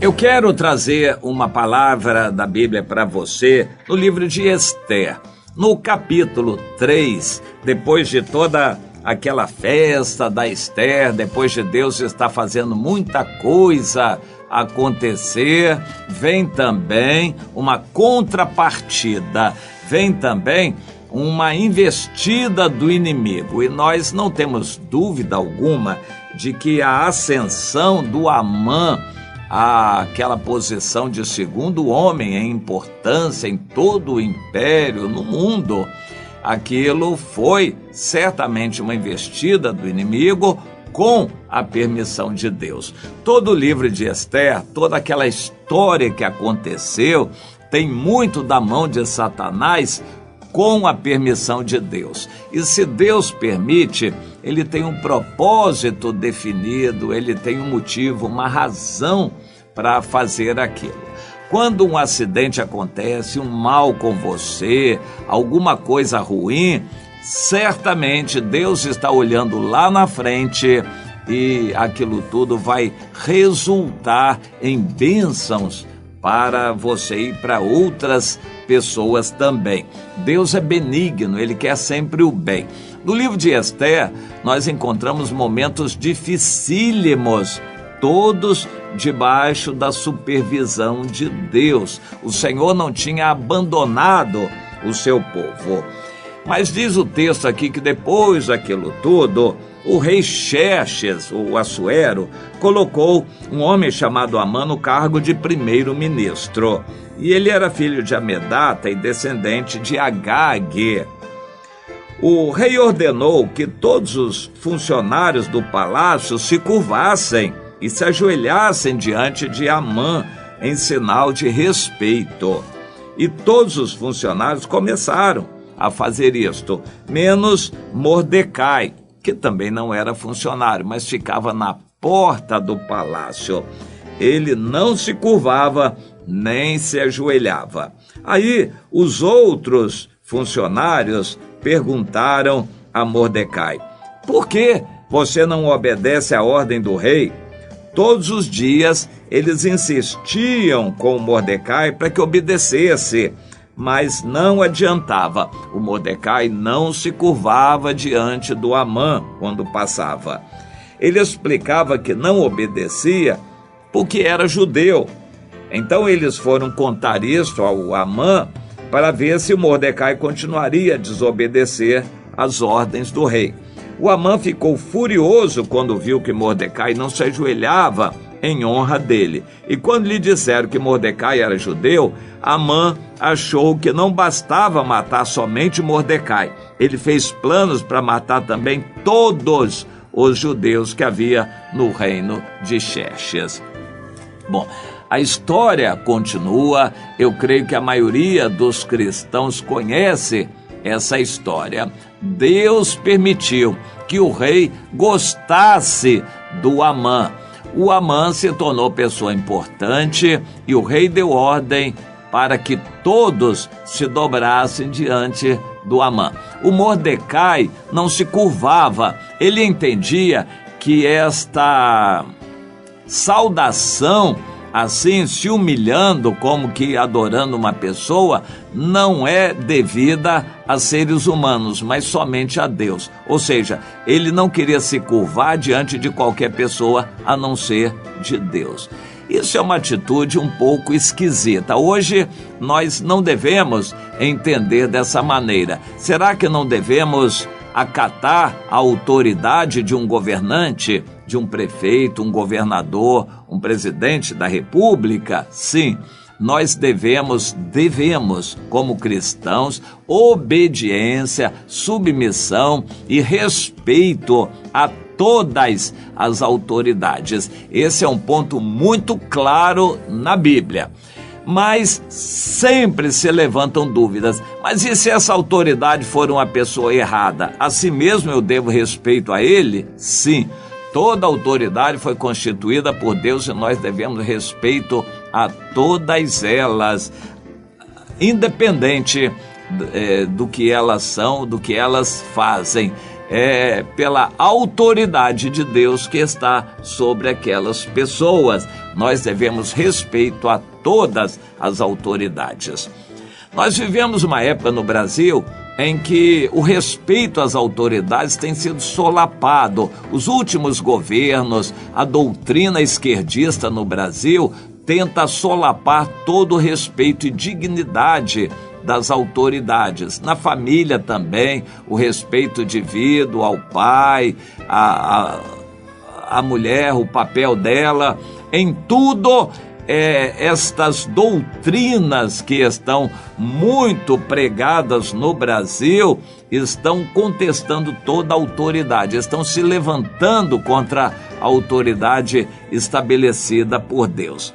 Eu quero trazer uma palavra da Bíblia para você no livro de Esther, no capítulo 3, depois de toda aquela festa da Esther, depois de Deus estar fazendo muita coisa acontecer, vem também uma contrapartida, vem também uma investida do inimigo. E nós não temos dúvida alguma de que a ascensão do Amã àquela posição de segundo homem em importância em todo o império, no mundo, aquilo foi certamente uma investida do inimigo com a permissão de Deus. Todo o livro de Esther, toda aquela história que aconteceu, tem muito da mão de Satanás com a permissão de Deus. E se Deus permite, ele tem um propósito definido, ele tem um motivo, uma razão para fazer aquilo. Quando um acidente acontece, um mal com você, alguma coisa ruim, certamente Deus está olhando lá na frente e aquilo tudo vai resultar em bênçãos para você e para outras pessoas também. Deus é benigno, ele quer sempre o bem. No livro de Esther, nós encontramos momentos dificílimos, todos debaixo da supervisão de Deus. O Senhor não tinha abandonado o seu povo. Mas diz o texto aqui que depois daquilo tudo, o rei Xerxes, o Assuero, colocou um homem chamado Amã no cargo de primeiro-ministro. E ele era filho de Amedata e descendente de Agag. O rei ordenou que todos os funcionários do palácio se curvassem e se ajoelhassem diante de Amã em sinal de respeito. E todos os funcionários começaram a fazer isto, menos Mordecai, que também não era funcionário, mas ficava na porta do palácio. Ele não se curvava nem se ajoelhava. Aí os outros funcionários perguntaram a Mordecai: por que você não obedece à ordem do rei? Todos os dias eles insistiam com Mordecai para que obedecesse, mas não adiantava. O Mordecai não se curvava diante do Amã quando passava. Ele explicava que não obedecia porque era judeu. Então eles foram contar isso ao Amã para ver se o Mordecai continuaria a desobedecer às ordens do rei. O Amã ficou furioso quando viu que Mordecai não se ajoelhava em honra dele. E quando lhe disseram que Mordecai era judeu, Amã achou que não bastava matar somente Mordecai. Ele fez planos para matar também todos os judeus que havia no reino de Xerxes. Bom, a história continua. Eu creio que a maioria dos cristãos conhece essa história. Deus permitiu que o rei gostasse do Amã. O Amã se tornou pessoa importante e o rei deu ordem para que todos se dobrassem diante do Amã. O Mordecai não se curvava, ele entendia que esta saudação, assim, se humilhando como que adorando uma pessoa, não é devida a seres humanos, mas somente a Deus. Ou seja, ele não queria se curvar diante de qualquer pessoa a não ser de Deus. Isso é uma atitude um pouco esquisita. Hoje nós não devemos entender dessa maneira. Será que não devemos acatar a autoridade de um governante, de um prefeito, um governador, um presidente da República? Sim, nós devemos, como cristãos, obediência, submissão e respeito a todas as autoridades. Esse é um ponto muito claro na Bíblia. Mas sempre se levantam dúvidas. Mas e se essa autoridade for uma pessoa errada? Assim mesmo eu devo respeito a ele? Sim, toda autoridade foi constituída por Deus e nós devemos respeito a todas elas, independente do que elas são, do que elas fazem. pela autoridade de Deus que está sobre aquelas pessoas. Nós devemos respeito a todas as autoridades. Nós vivemos uma época no Brasil em que o respeito às autoridades tem sido solapado. Os últimos governos, a doutrina esquerdista no Brasil tenta solapar todo o respeito e dignidade das autoridades. Na família também, o respeito devido ao pai, à mulher, o papel dela, em tudo. Estas doutrinas que estão muito pregadas no Brasil estão contestando toda a autoridade, estão se levantando contra a autoridade estabelecida por Deus.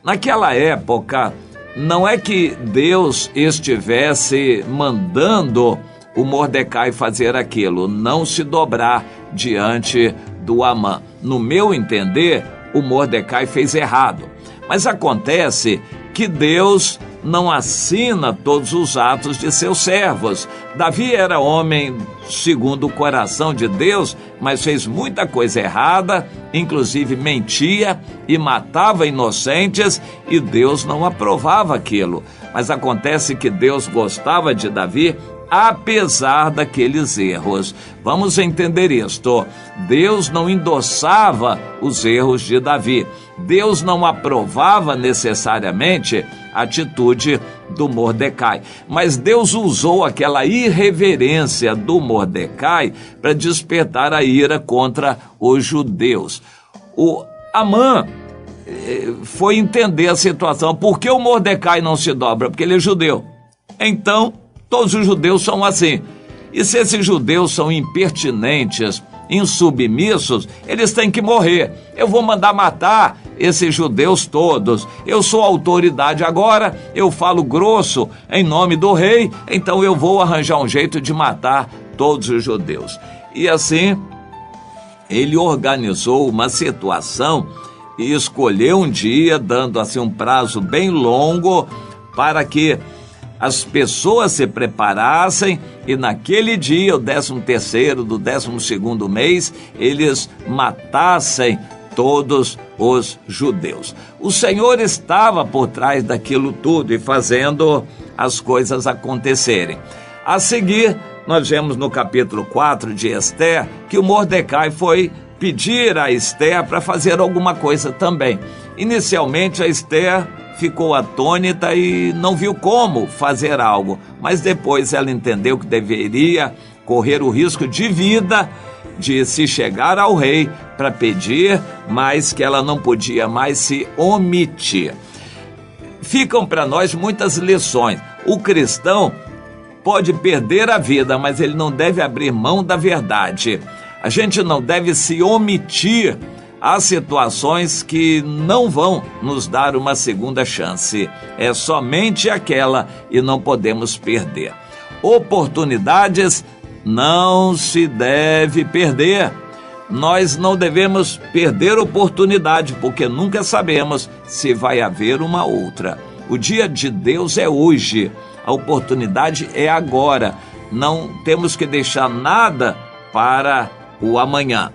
Naquela época, não é que Deus estivesse mandando o Mordecai fazer aquilo, não se dobrar diante do Amã. No meu entender, o Mordecai fez errado. Mas acontece que Deus não assina todos os atos de seus servos. Davi era homem segundo o coração de Deus, mas fez muita coisa errada, inclusive mentia e matava inocentes, e Deus não aprovava aquilo. Mas acontece que Deus gostava de Davi, apesar daqueles erros. Vamos entender isto. Deus não endossava os erros de Davi. Deus não aprovava necessariamente a atitude do Mordecai. Mas Deus usou aquela irreverência do Mordecai para despertar a ira contra os judeus. O Amã foi entender a situação. Por que o Mordecai não se dobra? Porque ele é judeu. Então, todos os judeus são assim. E se esses judeus são impertinentes, insubmissos, eles têm que morrer. Eu vou mandar matar esses judeus todos. Eu sou autoridade agora, eu falo grosso em nome do rei, então eu vou arranjar um jeito de matar todos os judeus. E assim, ele organizou uma situação e escolheu um dia, dando assim um prazo bem longo, para que as pessoas se preparassem e naquele dia, o 13º do 12º mês, eles matassem todos os judeus. O Senhor estava por trás daquilo tudo e fazendo as coisas acontecerem. A seguir, nós vemos no capítulo 4 de Esther que o Mordecai foi pedir a Esther para fazer alguma coisa também. Inicialmente, a Esther ficou atônita e não viu como fazer algo, mas depois ela entendeu que deveria correr o risco de vida de se chegar ao rei para pedir, mas que ela não podia mais se omitir. Ficam para nós muitas lições. O cristão pode perder a vida, mas ele não deve abrir mão da verdade. A gente não deve se omitir. Há situações que não vão nos dar uma segunda chance. É somente aquela e não podemos perder. Oportunidades não se deve perder. Nós não devemos perder oportunidade, porque nunca sabemos se vai haver uma outra. O dia de Deus é hoje. A oportunidade é agora. Não temos que deixar nada para o amanhã.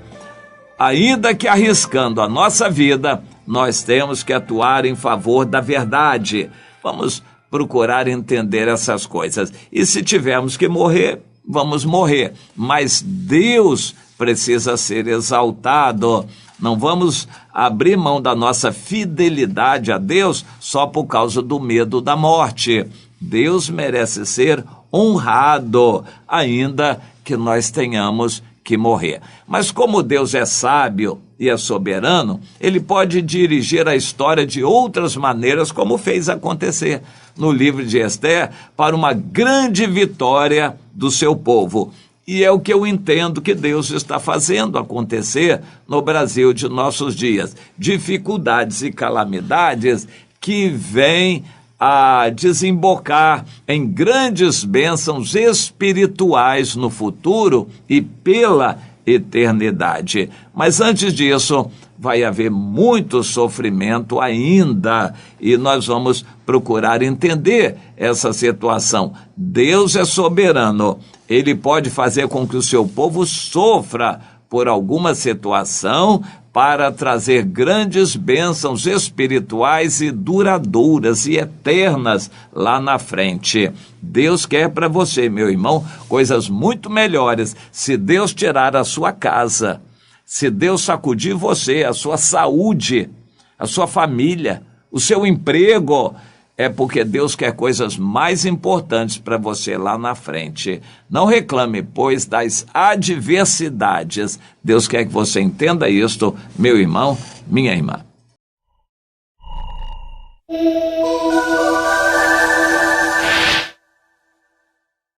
Ainda que arriscando a nossa vida, nós temos que atuar em favor da verdade. Vamos procurar entender essas coisas. E se tivermos que morrer, vamos morrer. Mas Deus precisa ser exaltado. Não vamos abrir mão da nossa fidelidade a Deus só por causa do medo da morte. Deus merece ser honrado, ainda que nós tenhamos que morrer. Mas como Deus é sábio e é soberano, ele pode dirigir a história de outras maneiras, como fez acontecer no livro de Esther, para uma grande vitória do seu povo. E é o que eu entendo que Deus está fazendo acontecer no Brasil de nossos dias. Dificuldades e calamidades que vêm a desembocar em grandes bênçãos espirituais no futuro e pela eternidade. Mas antes disso, vai haver muito sofrimento ainda e nós vamos procurar entender essa situação. Deus é soberano ele pode fazer com que o seu povo sofra por alguma situação para trazer grandes bênçãos espirituais e duradouras e eternas lá na frente. Deus quer para você, meu irmão, coisas muito melhores. Se Deus tirar a sua casa, se Deus sacudir você, a sua saúde, a sua família, o seu emprego, é porque Deus quer coisas mais importantes para você lá na frente. Não reclame, pois, das adversidades. Deus quer que você entenda isto, meu irmão, minha irmã.